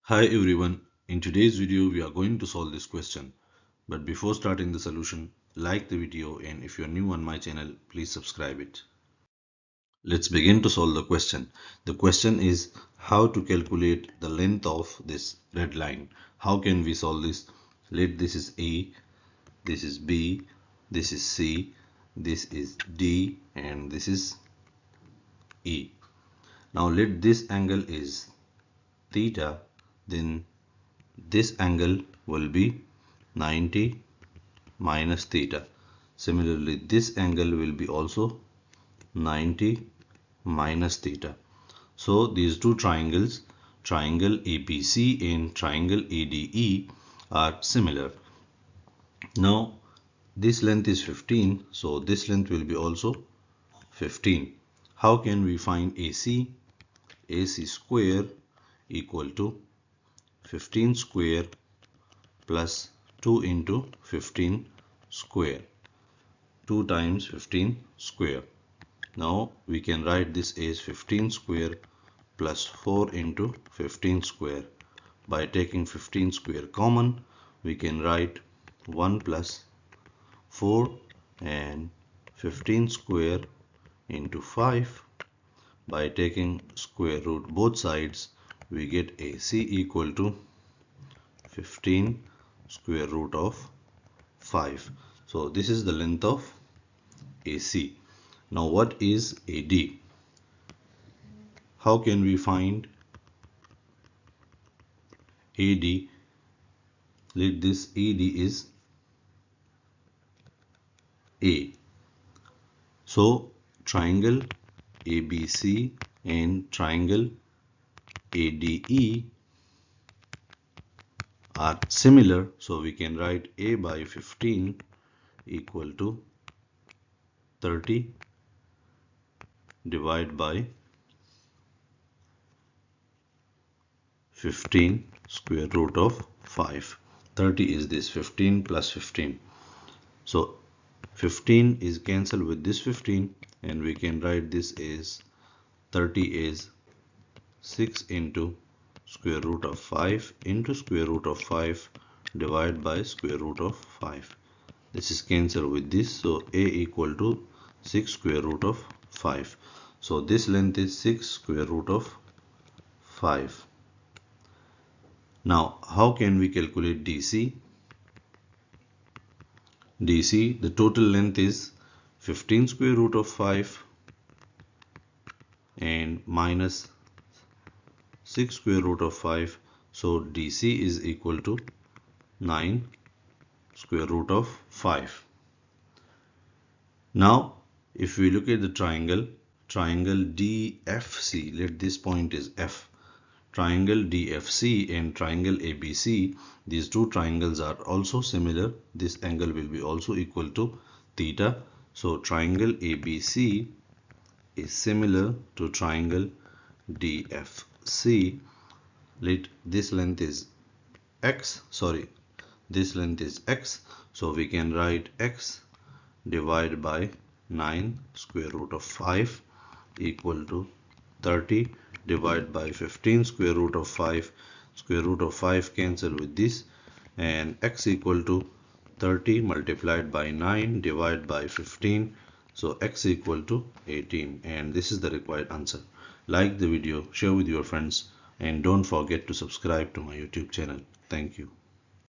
Hi everyone, in today's video we are going to solve this question. But before starting the solution, like the video, and if you are new on my channel, please subscribe it. Let's begin to solve the question. The question is how to calculate the length of this red line. How can we solve this? Let this is A, this is B, this is C, this is D, and this is E. Now let this angle is theta, then this angle will be 90 minus theta. Similarly, this angle will be also 90 minus theta. So these two triangles, triangle ABC and triangle ADE, are similar. Now this length is 15, so this length will be also 15. How can we find AC? AC square equal to 15 square plus 2 into 15 square. 2 times 15 square. Now we can write this as 15 square plus 4 into 15 square. By taking 15 square common, we can write 1 plus 4 and 15 square into 5. By taking square root both sides, we get AC equal to 15 square root of 5. So this is the length of AC. Now what is AD? How can we find AD? Let this AD is A. So triangle ABC and triangle ADE are similar, so we can write A by 15 equal to 30 divided by 15 square root of 5. 30 is this 15 plus 15. So 15 is cancelled with this 15 and we can write this as 30 is 6 into square root of 5 into square root of 5 divided by square root of 5. This is cancelled with this, so A equal to 6 square root of 5. So this length is 6 square root of 5. Now how can we calculate DC? DC, the total length is 15 square root of 5 and minus 6 square root of 5. So DC is equal to 9 square root of 5. Now if we look at the triangle DFC, let this point is F. Triangle DFC and triangle ABC, these two triangles are also similar. This angle will be also equal to theta. So triangle ABC is similar to triangle DFC. Let this length is X, this length is X, so we can write X divided by 9 square root of 5 equal to 30 divided by 15 square root of 5. Square root of 5 cancel with this, and X equal to 30 multiplied by 9 divided by 15. So X equal to 18, and this is the required answer. Like the video, share with your friends, and don't forget to subscribe to my YouTube channel. Thank you.